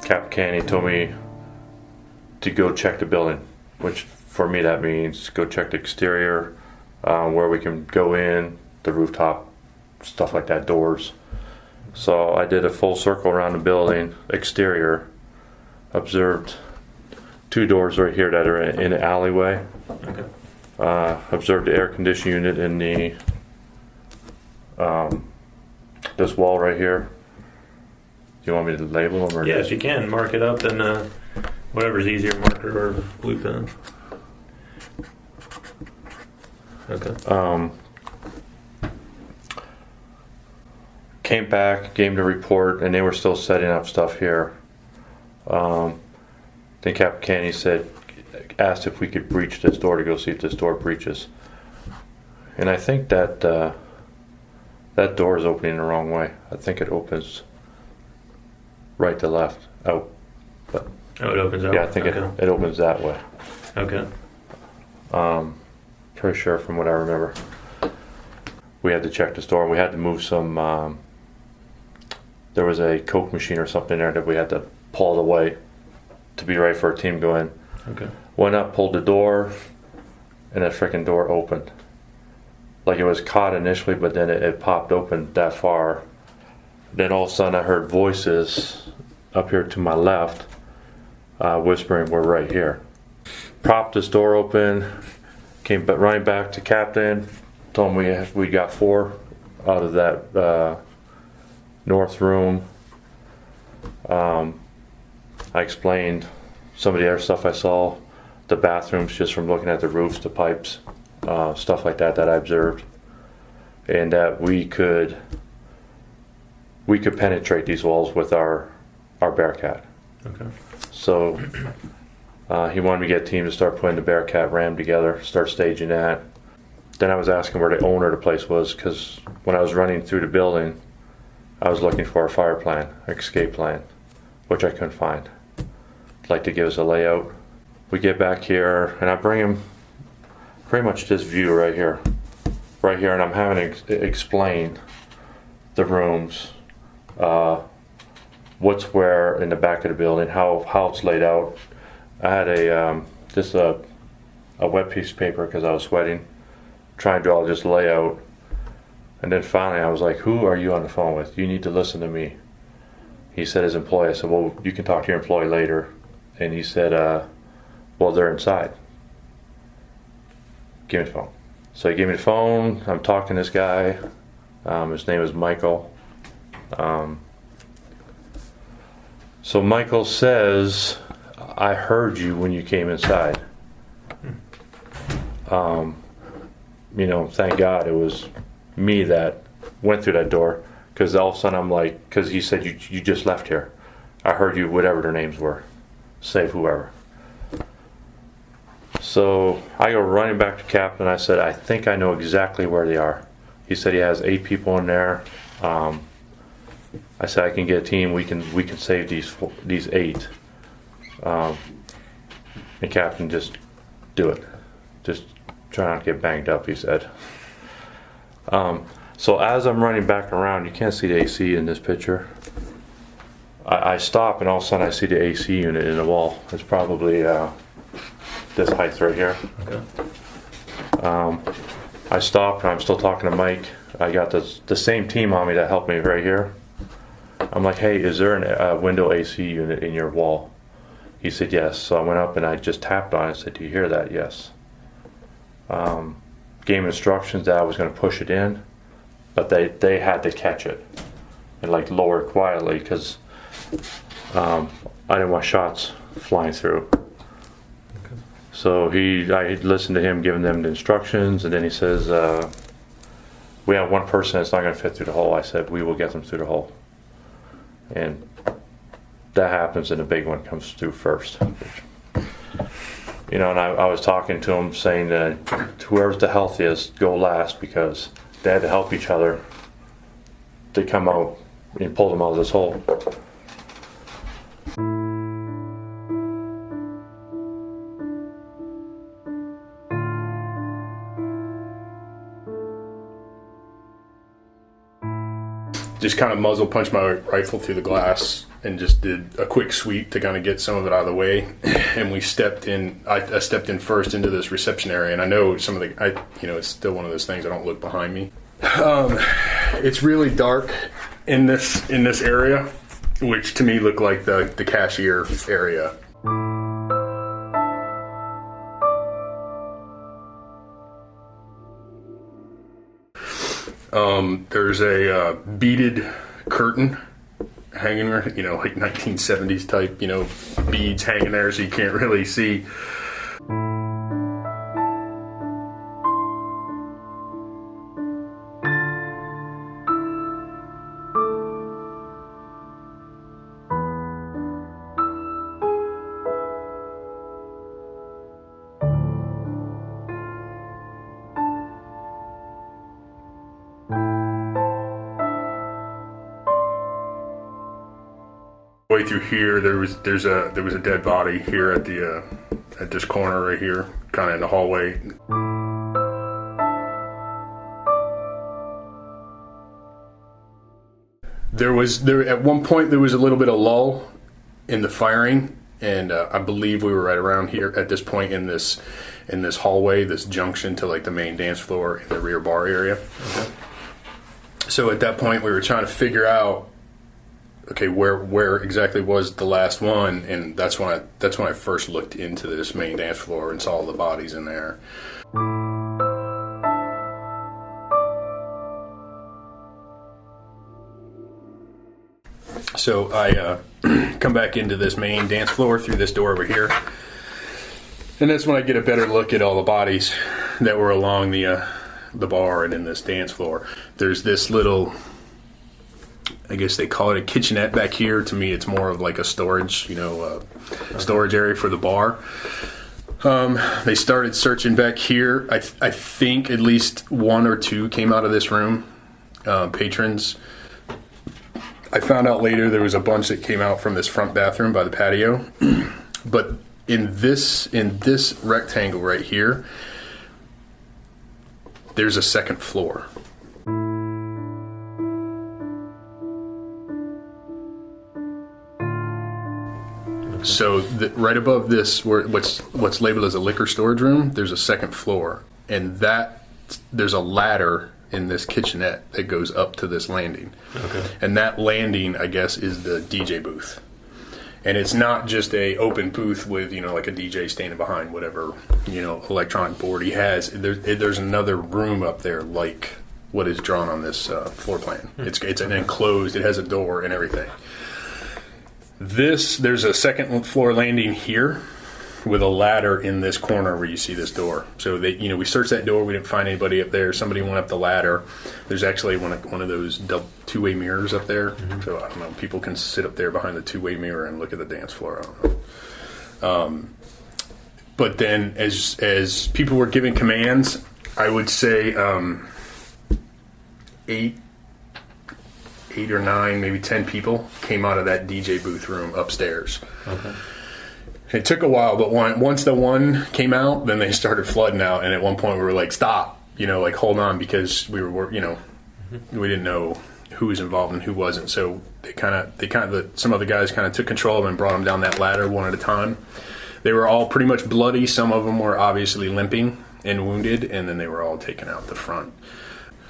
Captain Canny told me to go check the building, which for me that means go check the exterior, where we can go in, the rooftop, stuff like that, doors. So I did a full circle around the building, exterior, observed 2 doors right here that are in the alleyway. Okay. Observed the air conditioning unit in the this wall right here. Do you want me to label them or? Yeah, if you can mark it up, then whatever's easier, marker or blue pen. Okay. Came back, gave them the report, and they were still setting up stuff here. Then Captain Canny asked if we could breach this door to go see if this door breaches. And I think that that door is opening the wrong way. I think it opens right to left, out. But Oh, it opens up? yeah, I think Okay. it opens that way. Okay. Pretty sure from what I remember. We had to check this door. We had to move some, there was a Coke machine or something there that we had to pull away to be right for a team to go in. Okay. Went up, pulled the door, and that freaking door opened. Like it was caught initially, but then it popped open that far. Then all of a sudden I heard voices up here to my left, whispering, "We're right here." Propped this door open, came running back to Captain, told him we got 4 out of that north room. I explained some of the other stuff I saw, the bathrooms just from looking at the roofs, the pipes, stuff like that I observed, and that we could penetrate these walls with our Bearcat. Okay. So he wanted me to get a team to start putting the Bearcat Ram together, start staging that. Then I was asking where the owner of the place was, because when I was running through the building, I was looking for a fire plan, escape plan, which I couldn't find. I'd like to give us a layout. We get back here, and I bring him pretty much this view right here, and I'm having to explain the rooms, what's where in the back of the building, how it's laid out. I had a wet piece of paper because I was sweating, trying to do all this layout, and then finally I was like, "Who are you on the phone with? You need to listen to me." He said his employee. I said, "Well, you can talk to your employee later," and he said, "Well, they're inside. Give me the phone." So he gave me the phone. I'm talking to this guy. His name is Michael. So Michael says, "I heard you when you came inside." Thank God it was me that went through that door, because all of a sudden I'm like, because he said, you just left here. I heard you, whatever their names were, save whoever. So I go running back to Captain. I said, "I think I know exactly where they are." He said he has 8 people in there. I said, "I can get a team. We can save these 8." And Captain, just do it. Just try not to get banged up, he said. So as I'm running back around, you can't see the AC in this picture. I stop, and all of a sudden I see the AC unit in the wall. It's probably this height right here. Okay. I stopped, and I'm still talking to Mike. I got the same team on me that helped me right here. I'm like, "Hey, is there a window AC unit in your wall?" He said, "Yes." So I went up and I just tapped on it and said, "Do you hear that?" "Yes." Gave instructions that I was going to push it in, but they had to catch it and like lower it quietly, because I didn't want shots flying through. Okay. So I listened to him giving them the instructions, and then he says, "We have one person that's not going to fit through the hole." I said, "We will get them through the hole." And that happens, and the big one comes through first. And I was talking to him saying that whoever's the healthiest go last, because they had to help each other to come out and pull them out of this hole. Just kind of muzzle punch my rifle through the glass and just did a quick sweep to kind of get some of it out of the way. And we stepped in. I stepped in first into this reception area, and I know some of the. It's still one of those things. I don't look behind me. It's really dark in this area, which to me looked like the cashier area. There's a beaded curtain hanging there, like 1970s type, beads hanging there so you can't really see. Way through here, there was a dead body here at this corner right here, kind of in the hallway. At one point there was a little bit of lull in the firing, and I believe we were right around here at this point in this hallway, this junction to like the main dance floor in the rear bar area. Okay. So at that point we were trying to figure out, okay, where exactly was the last one, and that's when I first looked into this main dance floor and saw all the bodies in there. So I come back into this main dance floor through this door over here, and that's when I get a better look at all the bodies that were along the bar and in this dance floor. There's this little, I guess they call it a kitchenette back here. To me, it's more of like a storage, storage area for the bar. They started searching back here. I think at least one or two came out of this room, patrons. I found out later there was a bunch that came out from this front bathroom by the patio. But in this rectangle right here, there's a second floor. So right above this, where what's labeled as a liquor storage room, there's a second floor, and there's a ladder in this kitchenette that goes up to this landing. Okay. And that landing, I guess, is the DJ booth. And it's not just a open booth with like a DJ standing behind whatever electronic board he has. There's another room up there like what is drawn on this floor plan. It's an enclosed. It has a door and everything. There's a second floor landing here with a ladder in this corner where you see this door. So we searched that door. We didn't find anybody up there. Somebody went up the ladder. There's actually one of those two-way mirrors up there. Mm-hmm. So I don't know. People can sit up there behind the two-way mirror and look at the dance floor. I don't know. But then as people were giving commands, I would say 8 or 9, maybe 10 people came out of that DJ booth room upstairs. Okay. It took a while, but once the one came out, then they started flooding out. And at one point, we were like, "Stop!" Like hold on, because we were, we didn't know who was involved and who wasn't. So some other guys kind of took control of them and brought them down that ladder one at a time. They were all pretty much bloody. Some of them were obviously limping and wounded, and then they were all taken out the front.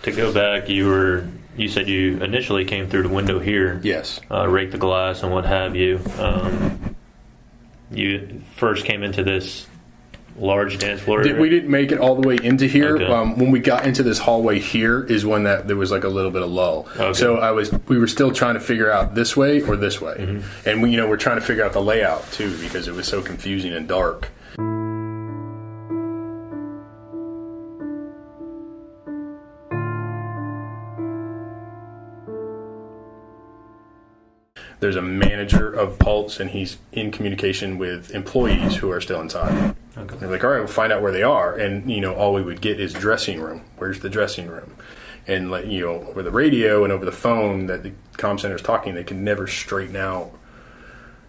To go back, you said you initially came through the window here. Yes. Raked the glass and what have you. You first came into this large dance floor area? We didn't make it all the way into here. Okay. When we got into this hallway here is when there was like a little bit of lull. Okay. So we were still trying to figure out this way or this way. Mm-hmm. And we're trying to figure out the layout too, because it was so confusing and dark. There's a manager of Pulse, and he's in communication with employees who are still inside. Okay. They're like, all right, we'll find out where they are. And, all we would get is dressing room. Where's the dressing room? And, over the radio and over the phone that the comm center is talking, they can never straighten out,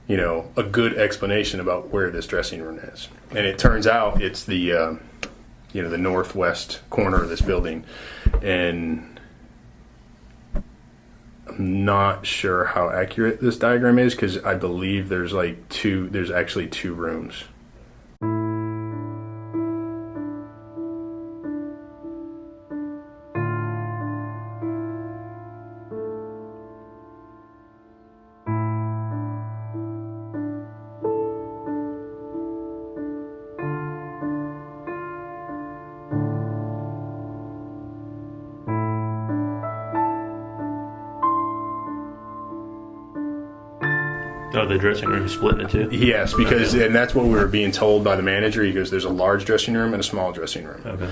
a good explanation about where this dressing room is. And it turns out it's the, the northwest corner of this building. And I'm not sure how accurate this diagram is because I believe there's actually two rooms. Oh, the dressing room is split into two? Yes, because and that's what we were being told by the manager. He goes, there's a large dressing room and a small dressing room. Okay.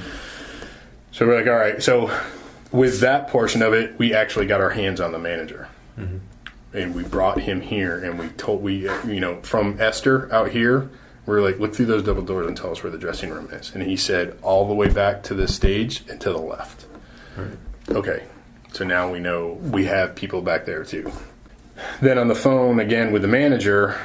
So we're like, all right. So with that portion of it, we actually got our hands on the manager. Mm-hmm. And we brought him here, and from Esther out here, we were like, look through those double doors and tell us where the dressing room is. And he said, all the way back to the stage and to the left. Right. Okay. So now we know we have people back there too. Then on the phone again with the manager,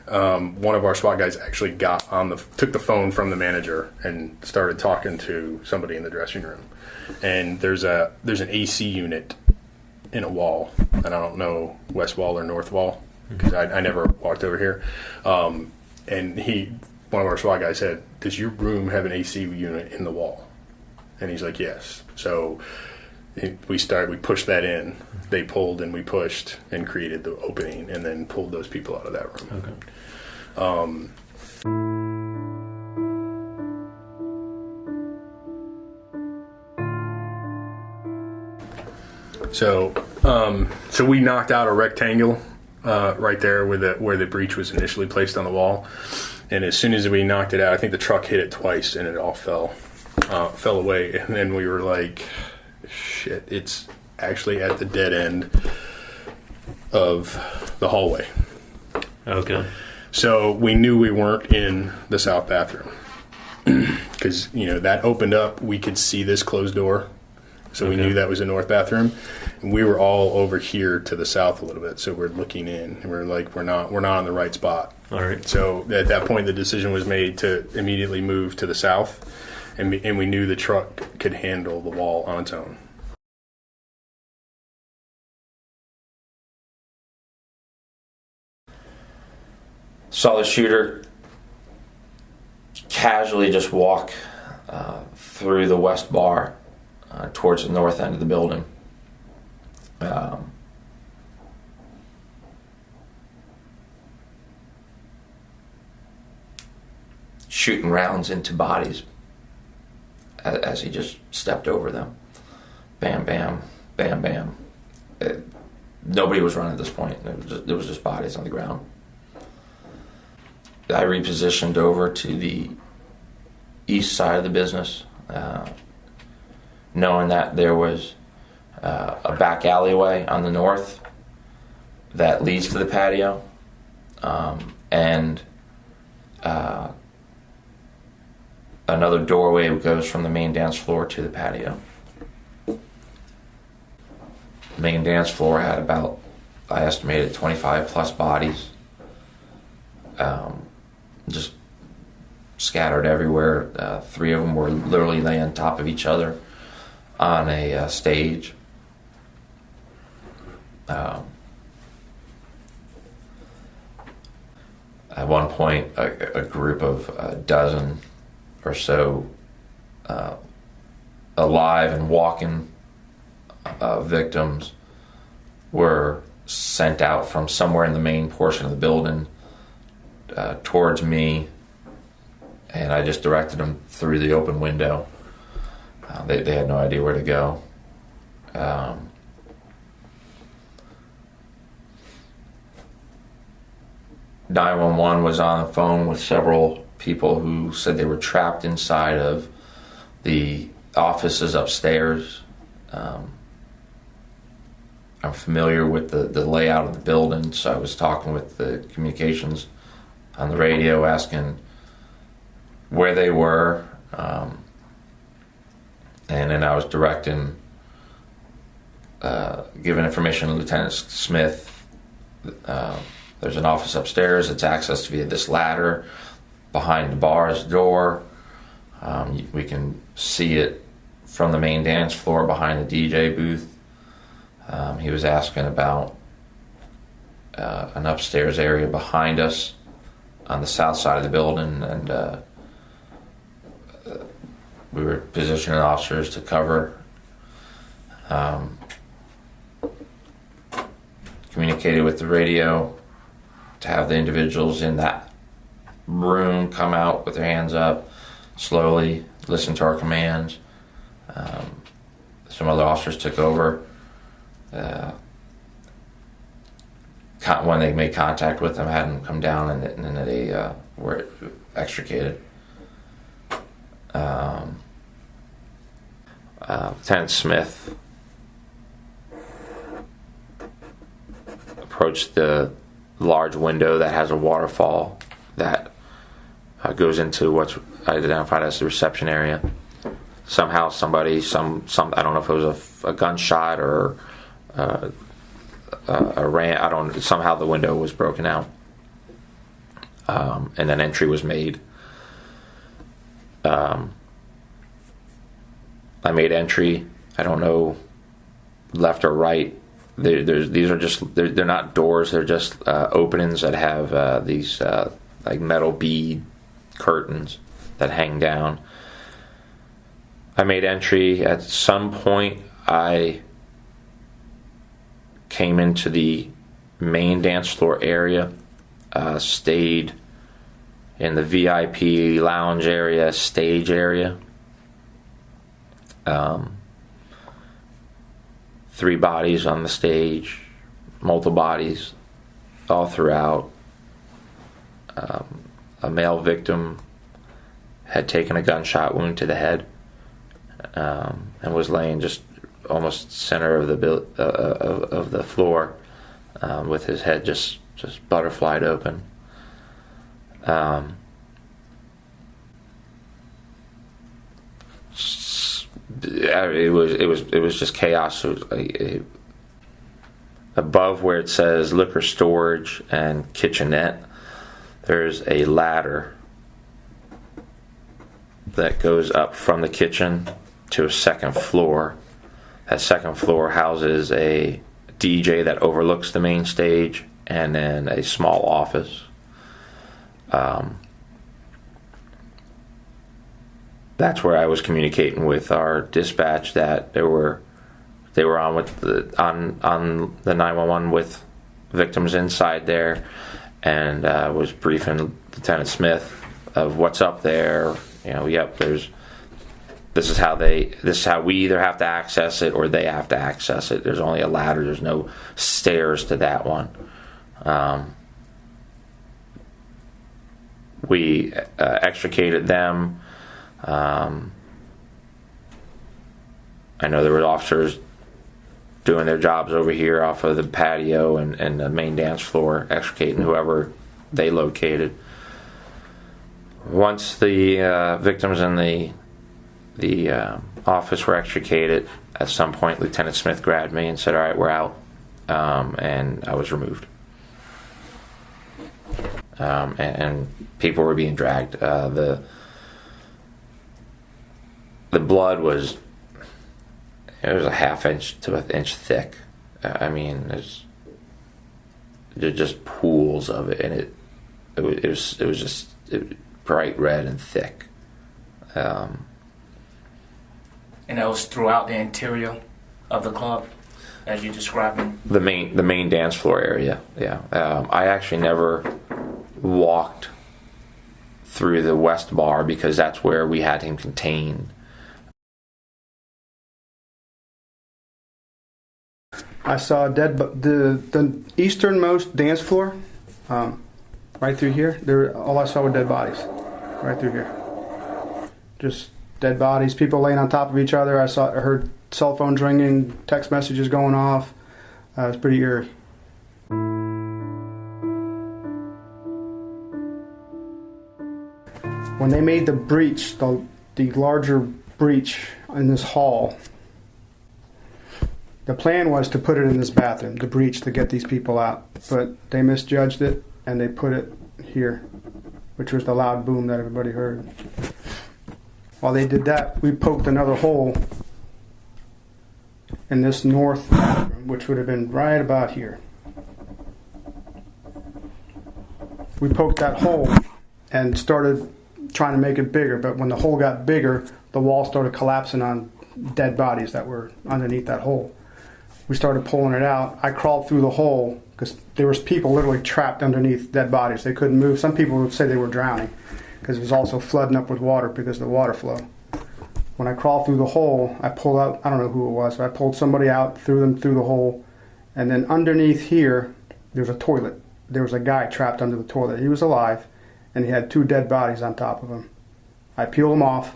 one of our SWAT guys actually took the phone from the manager and started talking to somebody in the dressing room. And there's an AC unit in a wall, and I don't know west wall or north wall because I never walked over here. And one of our SWAT guys said, "Does your room have an AC unit in the wall?" And he's like, "Yes." So we pushed that in. They pulled and we pushed and created the opening and then pulled those people out of that room. Okay. So we knocked out a rectangle right there where the breach was initially placed on the wall, and as soon as we knocked it out, I think the truck hit it twice and it all fell away. And then we were like, "Shit! It's actually at the dead end of the hallway." Okay. So we knew we weren't in the south bathroom because that opened up. We could see this closed door. So we knew that was a north bathroom, and we were all over here to the south a little bit. So we're looking in, and we're like, we're not on the right spot. All right. So at that point, the decision was made to immediately move to the south, and we knew the truck could handle the wall on its own. Saw the shooter casually just walk through the west bar towards the north end of the building. Shooting rounds into bodies as he just stepped over them. Bam, bam, bam, bam. Nobody was running at this point. There was just bodies on the ground. I repositioned over to the east side of the business, knowing that there was a back alleyway on the north that leads to the patio, and another doorway that goes from the main dance floor to the patio. The main dance floor had about, I estimated, 25 plus bodies. Just scattered everywhere. 3 of them were literally laying on top of each other on a stage. At one point, a group of a dozen or so alive and walking victims were sent out from somewhere in the main portion of the building towards me, and I just directed them through the open window. They had no idea where to go. 911 was on the phone with several people who said they were trapped inside of the offices upstairs. I'm familiar with the layout of the building, so I was talking with the communications on the radio, asking where they were, and then I was directing, giving information to Lieutenant Smith. There's an office upstairs. It's accessed via this ladder behind the bar's door. We can see it from the main dance floor behind the DJ booth. He was asking about an upstairs area behind us on the south side of the building, and we were positioning officers to cover. Communicated with the radio to have the individuals in that room come out with their hands up, slowly listen to our commands. Some other officers took over. When they made contact with them, had them come down, and then they were extricated. Lieutenant Smith approached the large window that has a waterfall that goes into what's identified as the reception area. Somehow somebody, some I don't know if it was a gunshot or somehow the window was broken out, and an entry was made. I made entry. I don't know left or right. They're not doors. They're just openings that have these like metal bead curtains that hang down. I made entry. At some point, I came into the main dance floor area, stayed in the VIP lounge area, stage area. 3 bodies on the stage, multiple bodies all throughout. A male victim had taken a gunshot wound to the head, and was laying just almost center of the floor, with his head just butterflied open. It was just chaos. Above where it says liquor storage and kitchenette, there's a ladder that goes up from the kitchen to a second floor. That second floor houses a DJ that overlooks the main stage, and then a small office. That's where I was communicating with our dispatch that they were on with on the 911 with victims inside there, and was briefing Lieutenant Smith of what's up there. This is how we either have to access it or they have to access it. There's only a ladder. There's no stairs to that one. We extricated them. I know there were officers doing their jobs over here off of the patio and the main dance floor, extricating whoever they located. Once the victims in the office were extricated, at some point Lieutenant Smith grabbed me and said, "All right, we're out," and I was removed. And people were being dragged. The blood it was a half inch to an inch thick. There's just pools of it, and it was just bright red and thick. And that was throughout the interior of the club, as you described it? The main dance floor area, yeah. I actually never walked through the west bar because that's where we had him contained. I saw the easternmost dance floor, right through here. All I saw were dead bodies, right through here. Just dead bodies, people laying on top of each other. I heard cell phones ringing, text messages going off. It was pretty eerie. When they made the breach, the larger breach in this hall, the plan was to put it in this bathroom, the breach, to get these people out. But they misjudged it, and they put it here, which was the loud boom that everybody heard. While they did that, we poked another hole in this north bathroom, which would have been right about here. We poked that hole and started trying to make it bigger, but when the hole got bigger, the wall started collapsing on dead bodies that were underneath that hole. We started pulling it out. I crawled through the hole because there was people literally trapped underneath dead bodies. They couldn't move. Some people would say they were drowning because it was also flooding up with water because of the water flow. When I crawled through the hole, I pulled out, I don't know who it was, but I pulled somebody out, threw them through the hole, and then underneath here, there's a toilet. There was a guy trapped under the toilet. He was alive, and he had 2 dead bodies on top of him. I peeled him off,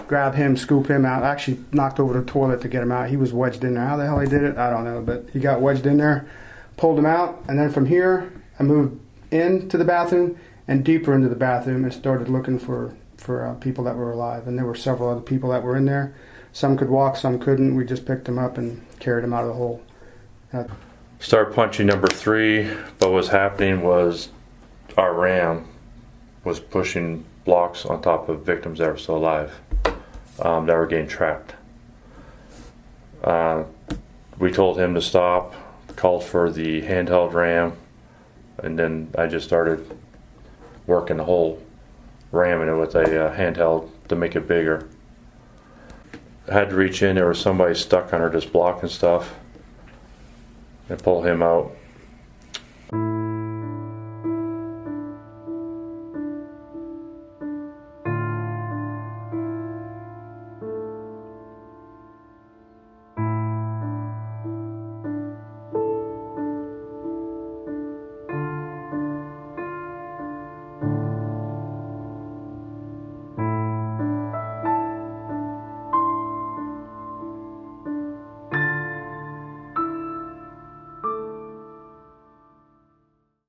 grabbed him, scoop him out. I actually knocked over the toilet to get him out. He was wedged in there. How the hell he did it, I don't know, but he got wedged in there, pulled him out, and then from here, I moved into the bathroom and deeper into the bathroom and started looking for people that were alive. And there were several other people that were in there. Some could walk, some couldn't. We just picked them up and carried them out of the hole. Started punching number 3, but what was happening was our ram was pushing blocks on top of victims that were still alive, that were getting trapped. We told him to stop, called for the handheld ram, and then I just started working the hole, ramming it with a handheld to make it bigger. I had to reach in, there was somebody stuck under this block and stuff, and pull him out.